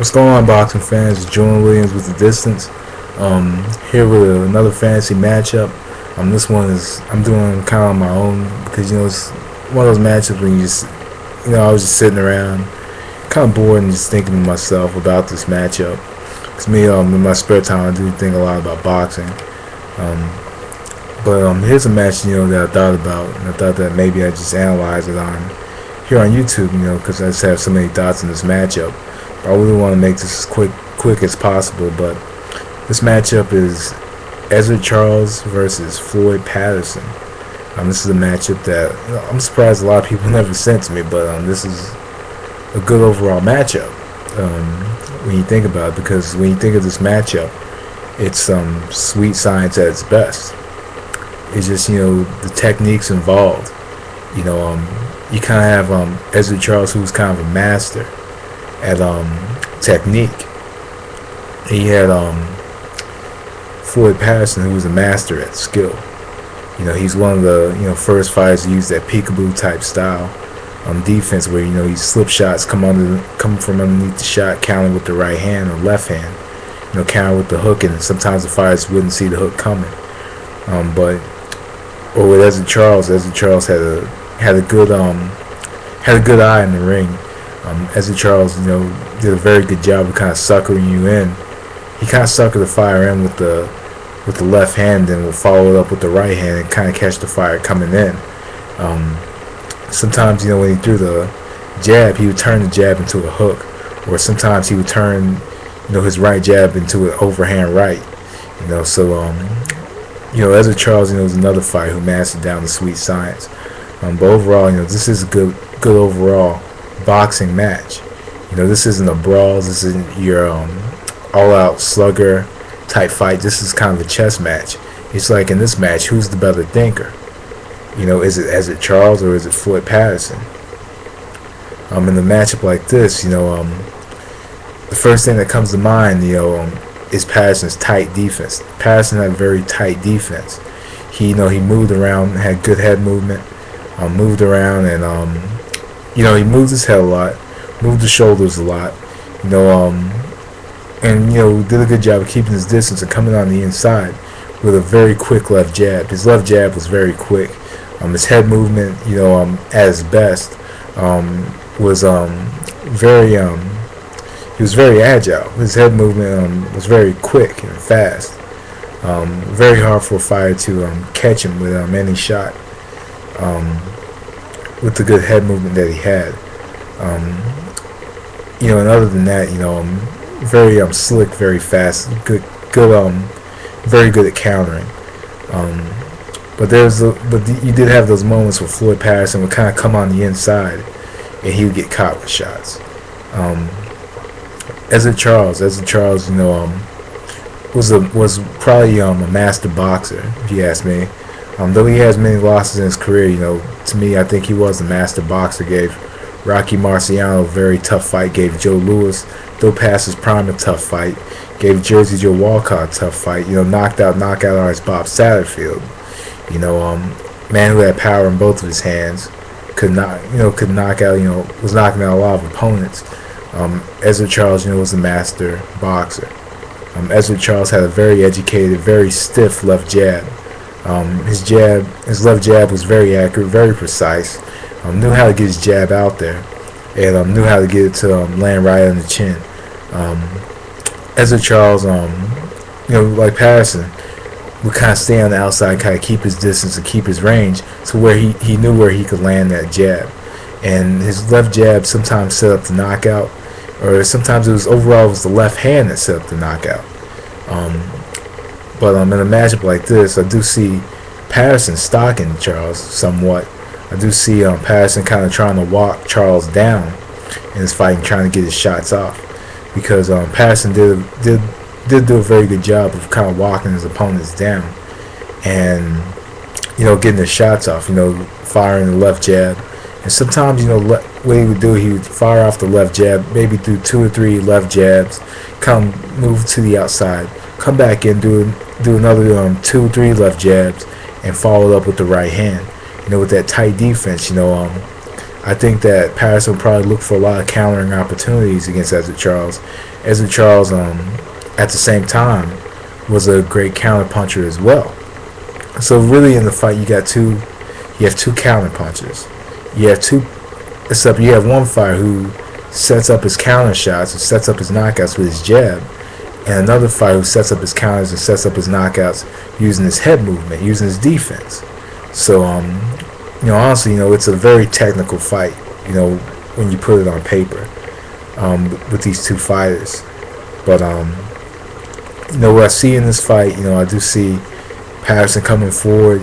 What's going on, boxing fans? It's Jordan Williams with the distance. Here with another fantasy matchup. This one is I'm doing kind of on my own because it's one of those matchups when you just I was just sitting around, kind of bored and just thinking to myself about this matchup. Cause me, in my spare time, I do think a lot about boxing. But here's a match that I thought about, and I thought that maybe I just analyze it here on YouTube, because I just have so many thoughts in this matchup. I really want to make this as quick as possible, but this matchup is Ezzard Charles versus Floyd Patterson. This is a matchup that I'm surprised a lot of people never sent to me, but this is a good overall matchup when you think about it, because when you think of this matchup, it's sweet science at its best. It's just the techniques involved. You kind of have Ezzard Charles, who's kind of a master at technique. He had Floyd Patterson, who was a master at skill. He's one of the first fighters to use that peekaboo type style defense, where these slip shots come from underneath the shot, counter with the right hand or left hand. Counter with the hook, and sometimes the fighters wouldn't see the hook coming. Or with Ezzard Charles had a good eye in the ring. Ezzard Charles, did a very good job of kind of suckering you in. He kind of suckered the fire in with the left hand, and will follow it up with the right hand and kind of catch the fire coming in. Sometimes, when he threw the jab, he would turn the jab into a hook, or sometimes he would turn, his right jab into an overhand right. Ezzard Charles, is another fighter who mastered down the sweet science. But overall, this is a good overall boxing match. This isn't a brawl. This isn't your all-out slugger type fight. This is kind of a chess match. It's like in this match, who's the better thinker? Is it Ezzard Charles or is it Floyd Patterson? In a matchup like this, the first thing that comes to mind, is Patterson's tight defense. Patterson had a very tight defense. He moved around, had good head movement, moved around, and he moved his head a lot, moved the shoulders a lot, and did a good job of keeping his distance and coming on the inside with a very quick left jab. His left jab was very quick. His head movement, at his best, was very he was very agile. His head movement was very quick and fast. Very hard for a fighter to catch him with any shot. With the good head movement that he had, and other than that, very slick, very fast, good, very good at countering. But you did have those moments where Floyd Patterson would kind of come on the inside, and he would get caught with shots. Ezzard Charles, was probably a master boxer, if you ask me. Though he has many losses in his career, to me, I think he was a master boxer. Gave Rocky Marciano a very tough fight. Gave Joe Louis, though past his prime, a tough fight. Gave Jersey Joe Walcott a tough fight. Knockout artist Bob Satterfield. Man who had power in both of his hands, could knock out. Was knocking out a lot of opponents. Ezzard Charles, was a master boxer. Ezzard Charles had a very educated, very stiff left jab. His left jab was very accurate, very precise. Knew how to get his jab out there, and knew how to get it to land right on the chin. Ezzard Charles, like Patterson, would kind of stay on the outside, kind of keep his distance and keep his range, to where he knew where he could land that jab. And his left jab sometimes set up the knockout, or sometimes it was the left hand that set up the knockout. But in a matchup like this, I do see Patterson stalking Charles somewhat. I do see Patterson kind of trying to walk Charles down in his fight and trying to get his shots off, because Patterson did do a very good job of kind of walking his opponents down and getting his shots off. Firing the left jab, and sometimes what he would do, he would fire off the left jab, maybe do 2 or 3 left jabs, move to the outside, come back in, do another 2 or 3 left jabs, and follow it up with the right hand. With that tight defense, I think that Patterson will probably look for a lot of countering opportunities against Ezzard Charles. Ezzard Charles, at the same time, was a great counter puncher as well. So really, in the fight, you have two counter punchers. You have one fighter who sets up his counter shots and sets up his knockouts with his jab, and another fighter who sets up his counters and sets up his knockouts using his head movement, using his defense. So, honestly, it's a very technical fight, when you put it on paper, with these two fighters. But, what I see in this fight, I do see Patterson coming forward,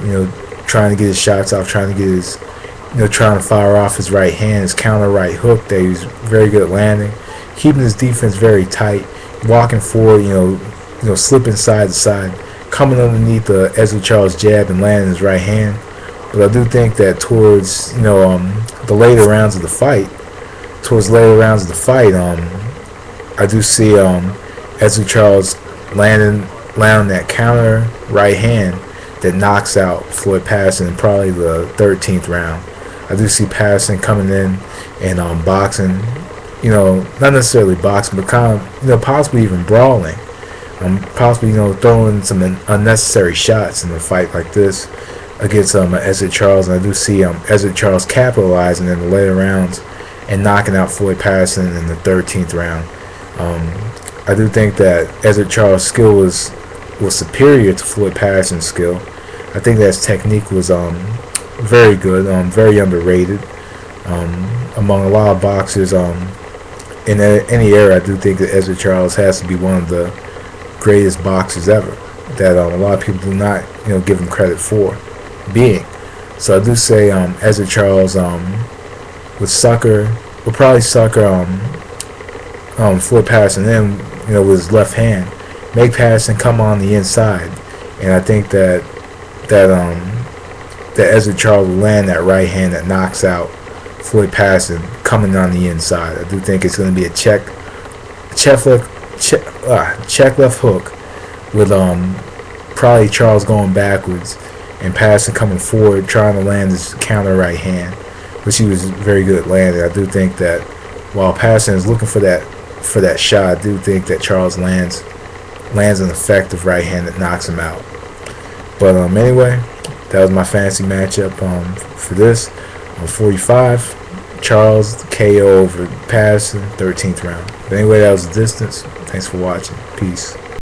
trying to get his shots off, trying to get his, trying to fire off his right hand, his counter right hook that he's very good at landing, keeping his defense very tight, walking forward, slipping side to side, coming underneath the Ezzard Charles jab and landing his right hand. But I do think that towards, the later rounds of the fight, I do see Ezzard Charles landing that counter right hand that knocks out Floyd Patterson in probably the 13th round. I do see Patterson coming in and boxing, not necessarily boxing, but kind of, possibly even brawling. Possibly, throwing some unnecessary shots in a fight like this against Ezzard Charles. And I do see Ezzard Charles capitalizing in the later rounds and knocking out Floyd Patterson in the 13th round. I do think that Ezzard Charles' skill was superior to Floyd Patterson's skill. I think that his technique was very good, very underrated among a lot of boxers. In any era, I do think that Ezzard Charles has to be one of the greatest boxers ever, that a lot of people do not give him credit for being. So I do say Ezzard Charles would probably sucker Floyd Patterson in, with his left hand, make Patterson come on the inside, and I think that Ezzard Charles will land that right hand that knocks out Floyd Patterson coming on the inside. I do think it's going to be a check left hook with probably Charles going backwards and Patterson coming forward trying to land his counter right hand, which he was very good at landing. I do think that while Patterson is looking for that shot, I do think that Charles lands an effective right hand that knocks him out. But anyway, that was my fantasy matchup for this. 45, Charles KO over Patterson, 13th round. But anyway, that was the distance. Thanks for watching. Peace.